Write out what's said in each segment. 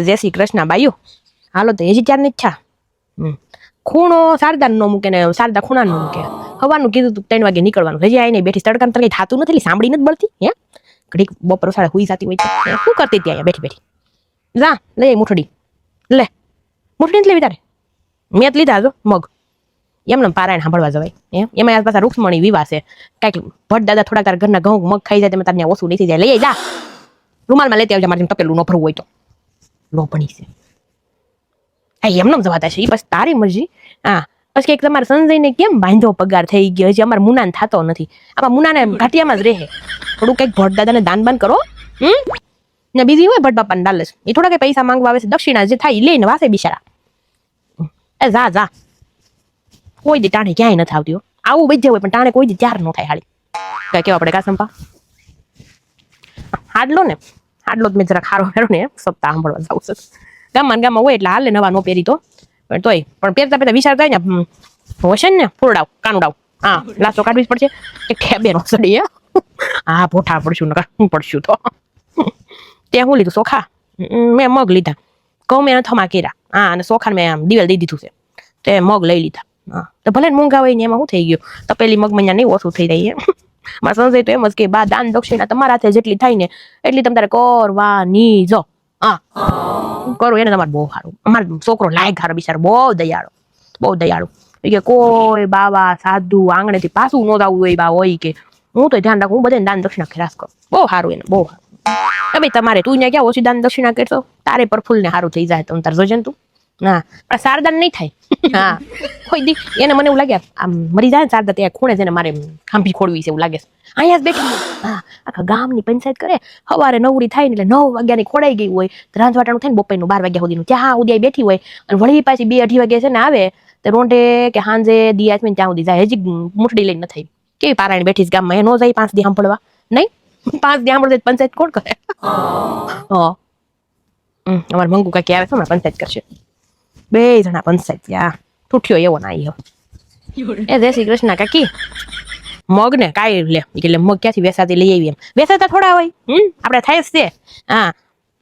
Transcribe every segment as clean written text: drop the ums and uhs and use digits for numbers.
જય શ્રી કૃષ્ણ બાયું. હાલો તો હજી ચાર ની ઈચ્છા. ખૂણો શારદા નો મૂકે ને શારદા ખૂણા નો મૂકે. હવાનું કીધું તું 3 વાગે નીકળવાનું. હજી આઈ નહીં બેઠી તડકા તડકા થાતું નથી, સાંભળી નથી બળતી. હે ઘડીક બપોર સાડા હુઈ જાતી હોય છે. શું કરતી ત્યાં બેઠી બેઠી? જા લઈ મુઠડી લે. મુઠડી નથી લેવી તારે? મેં જ લીધા જો મગ. એમને પારાયણ સાંભળવા જવાય. એમાં આજ પાછા રૂક્ષ્મણી વિવાહ છે. કાંઈક ભટ દાદા થોડા તારા ઘરના ઘઉં મગ ખાઈ જાય તેમાં તારે ઓછું નહીં થઈ જાય. લઈ જા રૂમાલમાં લેતી આવજે. મારે તપેલું ન ભરવું હોય તો. લો ભણી છે એમને જવાતા છે. એ પછી તારી મરજી. હા પછી કંઈક તમારે સંજયને કેમ બાંધો પગાર થઈ ગયો? હજી અમારે મુનાને થતો નથી. આમાં મુનાને ઘાટિયામાં જ રહે. થોડું કંઈક ભટ દાદાને દાન બાન કરો. ને બીજી હોય ભટ બાપાને ડાલે છે. એ થોડા કઈ પૈસા માંગવા આવે છે. દક્ષિણા જે થાય એ લઈને વાસે બિચારા. એ જા જા. કોઈ દી ટાણે ક્યાંય નથી આવતી. આવું બધે હોય પણ ટાણે કોઈ દી ત્યાર ન થાય. હાડી કઈ કેવા પડે કાસંપા? હાડલો ને હાડલો જ મેં જરા ખારો ફેરો ને સપ્તાહ સાંભળવા જાવ છે. ગામમાં હોય એટલે હાલે નવા નો પહેરી તો પણ તોય પણ પહેરતા પહેરતા વિચાર થાય ને હોશે ને ફૂરડાવ કાનુડાવ. હા લાસો કાઢવી જ પડશે. એક ઠેબે નો સડી. હા ભોઠા પડશું નકા હું પડશું તો. ત્યાં હું લીધું ચોખા? મેં મગ લીધા. ઘઉં મેં થમા કર્યા. હા અને ચોખા મેં આમ દિવેલ દઈ દીધું છે તે મગ લઈ લીધા. હા તો ભલે ને મોંઘા હોય ને એમાં શું થઈ ગયું? તો પેલી મગ મહિના નહીં ઓછું થઈ જાય. મારા સંજય તો એમ જ કે બા દાન દક્ષિણા તમારા હાથે જેટલી થાય ને એટલી તમારે કરવાની જો. હા કરો એને તમારે બહુ સારું. અમારો છોકરો લાયક સારો બિચારો બહુ દયાળો બહુ દયાળુ. કે કોઈ બાવા સાધુ આંગણેથી પાછું ન આવવું હોય બા હોય કે હું તો ધ્યાન રાખું. હું બધાને દાન દક્ષિણા ખરાશ કરું. બહુ સારું એને બહુ સારું. ભાઈ તમારે તું ત્યાં ક્યાં ઓછી દાન દક્ષિણા કરશો? તારે પરફુલ ને સારું થઈ જાય તો તાર જોજે તું. હા પણ શારદાન નહીં થાય. હા કોઈ દી એને મને એવું લાગે આમ મરી જાય ને શારદા ત્યાં ખૂણે છે ને મારે ખાંભી ખોડવી છે એવું લાગે છે. અહીંયા જ બેઠી. હા આખા ગામની પંચાયત કરે. સવારે નવરી થાય ને એટલે 9 વાગ્યાની ખોડાઈ ગઈ હોય. રાંધવાટાણું થાય ને બપોરનું 12 વાગ્યા સુધીનું ત્યાં સુધી બેઠી હોય અને વળી પાછી 2-2:30 વાગે છે ને આવે તો રોંઢે કે હાંજે દિયા છે ને ત્યાં સુધી જાય. હજી મુઠડી લઈને નથી. કેવી પારાયણ બેઠી ગામમાં એ ન જાય 5 દી સાંભળવા? નહીં 5 દી સાંભળે પંચાયત કોણ કરે? હા અમારે મંગુ કાકી આવે છે હમણાં પંચાયત કરશે. 2 જણા પંચાયત ત્યાં તૂટ્યો એવો ના આવ્યો. એ જય શ્રી કૃષ્ણ કાકી. મગ ને કાંઈ લે એટલે મગ ક્યાંથી વેસાતી લઈ આવી? એમ વેસાતા થોડા હોય. આપણે થાય જ તે. હા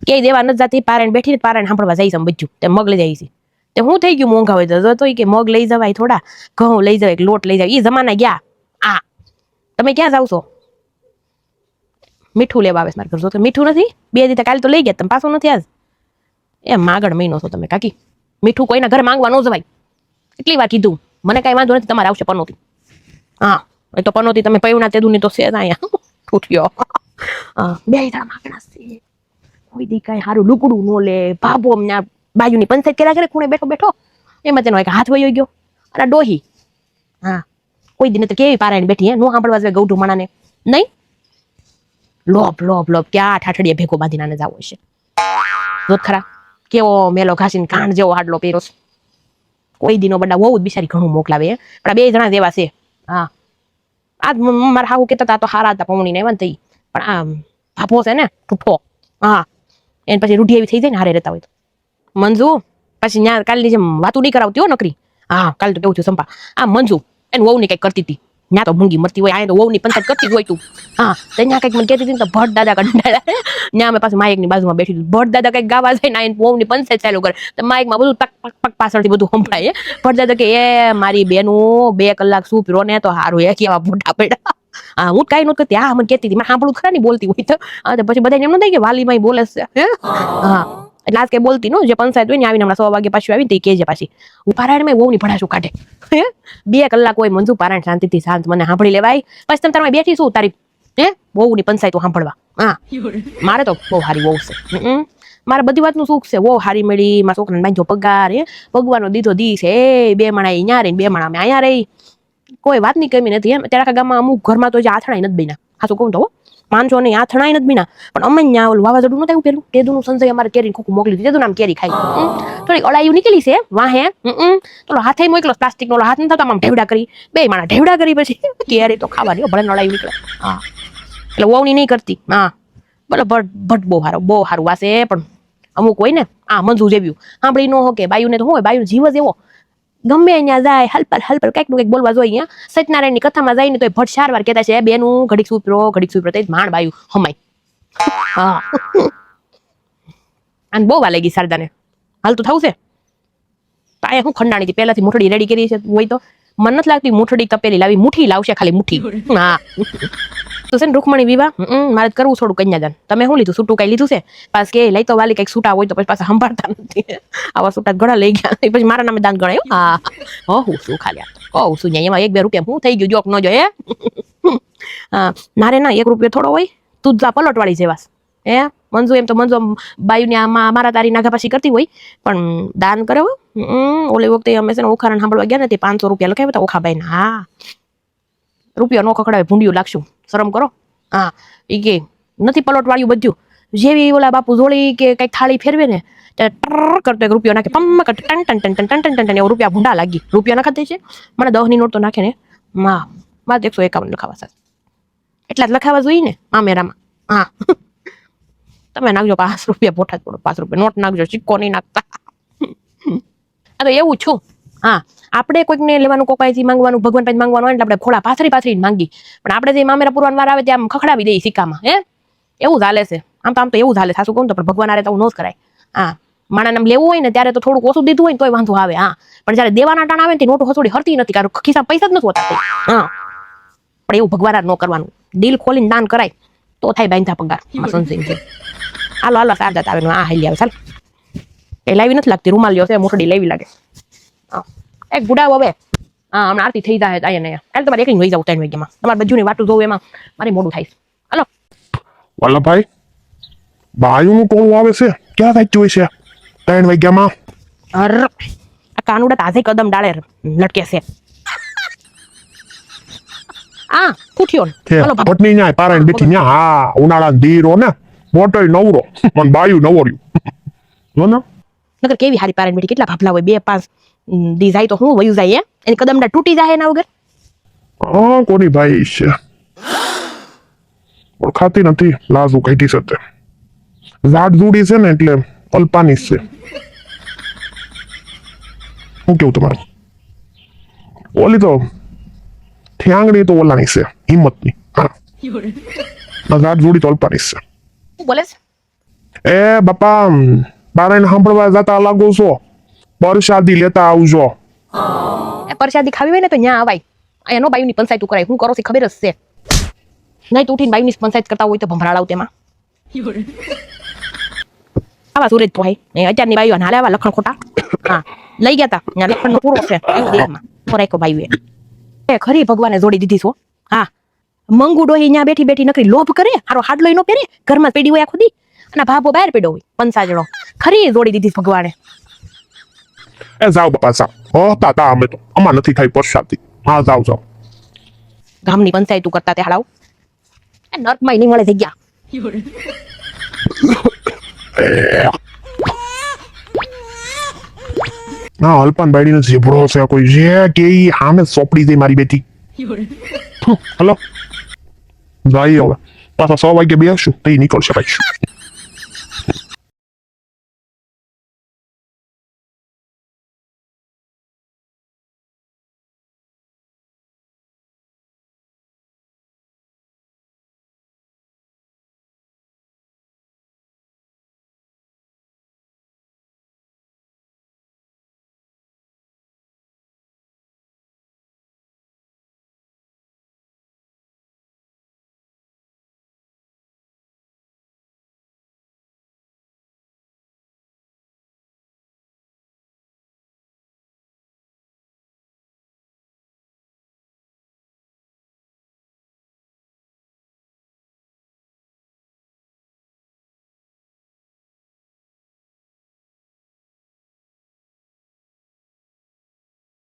ક્યાંય દેવા નથી જતી. પારાયણ બેઠી પારાયણ સાંભળવા જઈશ આમ બધું તે મગ લઈ જાય છે. તે હું થઈ ગયું મોંઘા હોય તો કે મગ લઈ જવાય થોડા, ઘઉં લઈ જવાય, લોટ લઈ જવાય. એ જમાના ગયા. આ તમે ક્યાં જાવ છો? મીઠું લેવા આવે છે મારે ઘર. જો તો મીઠું નથી. 2 દી કાલે તો લઈ ગયા તમે પાછું નથી આજ. એ માગણ મહિનો છો તમે કાકી. મીઠું કોઈના ઘરે માંગવા ન જવાય. કેટલી વાર કીધું. મને કઈ વાંધો નથી તમારે આવશે પનોતી. હા એ તો પનોતી તમે પૈવના તેદુની તો છે અહીંયા તૂટ્યો. 2 જણા માગણા છે. કોઈ દી કઈ સારું લુકડું ન લે. ભાભો બાજુની પંચાયત કર્યા કરે ખૂણે બેઠો બેઠો એમાં તેનો એક હાથ વયો ગયો. અને ડોહી હા કોઈ દી તો કેવી પારાયણ બેઠી હે નો સાંભળવા જાય ગૌઢું માણાને નહીં. લોભ લોભ લોભ ક્યાં ઠાઠડીએ ભેગો બાંધીને આને જાવ છે. જોત ખરા કેવો મેલો ઘાસીને કાંડ જેવો હાડલો પહેરો છે. કોઈ દીનો બડા બહુ જ બિચારી ઘણું મોકલાવે. પણ 2 જણા જેવા છે. હા આજ મારા હાહુ કહેતા હતા તો હારા હતા પમણી ને એવા થઈ. પણ આ ભાભો છે ને ઠૂઠો. હા એને પછી રૂઢી એવી થઈ જાય ને હારે રહેતા હોય તો. મંજુ પછી ત્યાં કાલની જેમ વાતું નહીં કરાવતી હો નકરી. હા કાલે તો કેવું થયું સંપા આ મંજુ એને વહુ ની કઈક કરતી હતી. ત્યાં તો મૂંગી મરતી હોય. અહીંયા તો વહુ ની પંચાયત કરતી જ હોય તું. હા તો ત્યાં કઈક મને કહેતી હતી ને તો ભટ દાદા કંડાળ્યા. ત્યાં અમે પાછું માઇક ની બાજુમાં બેઠી હતી. ભટ દાદા કઈક ગાવા જાય ને વહુ ની પંચાયત ચાલુ કરે તો માઇકમાં બધું તક પક પક પાછળથી બધું સંભળાય. ભટ દાદા કે એ મારી બેનું 2 કલાક શું પીરો ને તો સારું એ કેવા મોટા પડ્યા. હા હું કઈ નહોતી કરતી. હા મને કહેતી હતી. મેં સાંભળું ખરા નહીં બોલતી હોય તો પછી બધા એમ ન થાય કે વાલીમાં બોલે છે. હા એટલે આજ કઈ બોલતી નો જે પંચાયત હોય ને આવીને હમણાં 100 વાગે પાછી આવી ને કેજે પાછી હું પારાયણ બહુ ની ભડાશું કાઢે. 2 કલાક હોય મંજુ પારાયણ શાંતિથી શાંત મને સાંભળી લેવાય. પછી તમે તારે બેઠી શું તારી બહુ ની પંચાયત સાંભળવા. હા મારે તો બહુ સારી બહુ છે. મારે બધી વાતનું સુખ છે. બહુ સારી મળી. મારા છોકરાને બાંધ્યો પગાર. ભગવાનનો દીધો દી છે. 2 માણા અહીંયા રહી 2 માણા અમે અહીંયા રહી. કોઈ વાતની કમી નથી. એમ ત્યારે આખા ગામમાં અમુક ઘરમાં તો જે આથણાઈ નથી બન્યા. હાચું કહું તો માનશો નહીં આથણાઈ નથી બન્યા. પણ અમે ત્યાં ઓલું વાવાઝોડું નતું આવ્યું પેલું તેદુનું સંજય અમારે કેરી ખોખું મોકલી દીધું. તેદું નામ કેરી ખાઈ થોડીક અળાયું નીકળી છે વાહે. તો હાથે મોકલો પ્લાસ્ટિક નો હાથ નથી થતો આમ ઢેવડા કરી 2 માણા ઢેવડા કરી પછી કેરી તો ખાવાની ભલે અળાયું નીકળે. હા એટલે વહુની નહીં કરતી. હા બોલો ભટ બહુ સારું વાસે. પણ અમુક હોય ને આ મંજુ જેવ્યું સાંભળી ન હો કે બાયુને તો હોય બાયુ જીવ જ એવો ગમે ત્યાં જાય હલપલ કંઈક નું કંઈક બોલવા જોઈએ. અહીંયા સત્યનારાયણ ની કથામાં જાય ને તો ભટ 4 વાર કહેતા છે બેનું ઘડીક સુપરો તે માંડ બાયું હમાય. હા આને બહુ વાર લાગી શારદાને. હાલ તો થવું છે. પાયે હું ખંડાણી હતી પહેલાથી મૂઠડી રેડી કરી છે હોય તો મને નથી લાગતી મૂઠડી તપેલી લાવી મુઠ્ઠી લાવશે ખાલી મુઠ્ઠી. હા તો છે ને રૂકમણી વિવાહ મારે કરવું થોડું કન્યાદાન. તમે શું લીધું છૂટું કઈ લીધું છે પાસ કે લઈ તો વાલી કઈક છૂટા હોય તો પછી પાછા સંભાળતા નથી. આવા છૂટા ઘણા લઈ ગયા પછી મારા નામે દાન ગણાય. હા હું શું ખાલી કહું શું એમાં 1-2 રૂપિયા હું થઈ ગયું જોક ન જો હે. હા નારે ના 1 રૂપિયો થોડો હોય તું જા પલટવાળી જેવાસ હે મંજુ. એમ તો મંજુ બાયુને મારા તારી નાગાપાસી કરતી હોય પણ દાન કરે હો. ઓલી વખતે અમે છે ને ઓખારણ સાંભળવા ગયા ને તે 500 રૂપિયા લખાવ્યા હતા ઓખાભાઈ ને. હા રૂપિયા નો ખકડાવે ભૂંડિયું લાગશું શરમ કરો. હા એ કે નથી પલોટવાળ્યું બધું જેવી ઓલા બાપુ જોડી કે કઈક થાળી ફેરવે ને ત્યારે કરતો 1 રૂપિયો નાખે પમ કરતો ton ton ton ton ton ton એવો રૂપિયા ભૂંડા લાગી. રૂપિયા નખાતી છે મને 10ની નોટ તો નાખે ને માં મારે 151 લખાવા સાથે એટલા જ લખાવા જોઈએ ને આ મેરામાં. હા તમે નાખજો 5 રૂપિયા પોઠા જ પડો 5 રૂપિયા નોટ નાખજો સિક્કો નહીં નાખતા. આ તો એવું છું. હા આપણે કોઈકને લેવાનું કોકાઈથી માંગવાનું ભગવાન પાસે માંગવાનું હોય એટલે આપણે ખોળા પાથરી માંગી પણ આપણે જે મામેરા પુરવાન વાર આવે ત્યાં ખખડાવી દઈએ સિક્કામાં. હે એવું ચાલે છે આમ તો એવું ચાલે સાસુ કહું તો પણ ભગવાન આરે તો ન જ કરાય. હા માણા નામ લેવું હોય ને ત્યારે તો થોડુંક ઓછું દીધું હોય ને તોય વાંધો આવે. હા પણ જયારે દેવાના ટાણા આવે ને નોટો હસોડી હરતી નથી કારણ ખિસ્સા પૈસા જ નથી હોતા. હા પણ એવું ભગવાન ન કરવાનું દિલ ખોલીને દાન કરાય તો થાય બાંધા પગાર. સંસિંગ છે હાલો સારદાત આવે આ હાલી આવે ચાલ એ લાવી નથી લાગતી રૂમાલ લ્યો છે મોટડી લેવી લાગે. એક ગુડાવ હવે હા હમણાં આરતી થઈ જાય અહીંયા કાલે તમારે એકલી વહી જાવ 3 વાગ્યામાં તમારે બધું વાટું જોવું એમાં મારે મોડું થાય. હાલો વલ્લભભાઈ બાયુનું ટોળું આવે છે ક્યાં થાય જોઈ છે 3 વાગ્યામાં. આ કાનુડા તાજે કદમ ડાળે લટકે છે. આ કુઠિયો પટની ન્યાય પારાયણ બેઠી ન્યા. હા ઉનાળા ધીરો ને મોટો નવરો પણ બાયુ નવર્યું જો ને નકર કેવી હારી પારાયણ બેઠી કેટલા ભાભલા હોય 2-5 દી જાય તો હું વયું જાય એની કદમડા તૂટી જાય એના વગર. હા કોની ભાઈ છે ઓળખાતી નથી લાજુ કઈટી સતે ઝાડ જુડી છે ને એટલે અલ્પાની છે. શું કેવું તમારું? ઓલી તો ઠ્યાંગડી તો ઓલાની છે હિંમતની. હા ઝાડ જુડી તો અલ્પાની છે. શું બોલે છે? એ બાપા પારાયણ સાંભળવા જતા લાગો છો પરસાદી લેતા આવજો. એ પરસાદી ખાવી હોય ને તો ન્યા અવાય. એનો બાયુની પંચાયત કરાય હું કરો છે ખબર જ છે. નહીં તો ઉઠીને બાયુની પંચાયત કરતા હોય તો ભંભરાળાવ તેમાં. આવા સુરેજ પોહાય અત્યારની બાયુ હાલે આવા લખણ ખોટા. હા લઈ ગયા તા ત્યાં લખણ પૂરો છે દેહમાં ખોરાકો બાયુ એ ખરી ભગવાને જોડી દીધી છો. હા મંગુ ડોહી ત્યાં બેઠી નકરી લોભ કરે હારો હાડલો નો પહેરે ઘરમાં પેડી હોય આખું દી અને ભાભો બહાર પેડો હોય પંચાજણો ખરી જોડી દીધી ભગવાને. એ જાઓ બાપા જાઓ હોતા તા અમે તો આમાં નથી થઈ પરસાદી. હા જાઓ ગામની પંચાયત કરતા તે હાડાવ એ નર્કમાં નહીં મળે જગ્યા. હા અલ્પાન બાયડીનો ઝીબ્રો છે કોઈ જે કે સામે સોપડી દે મારી બેટી. હલો જાય હવે પાછા 6 વાગે બેસશું તો નીકળશે પાછું.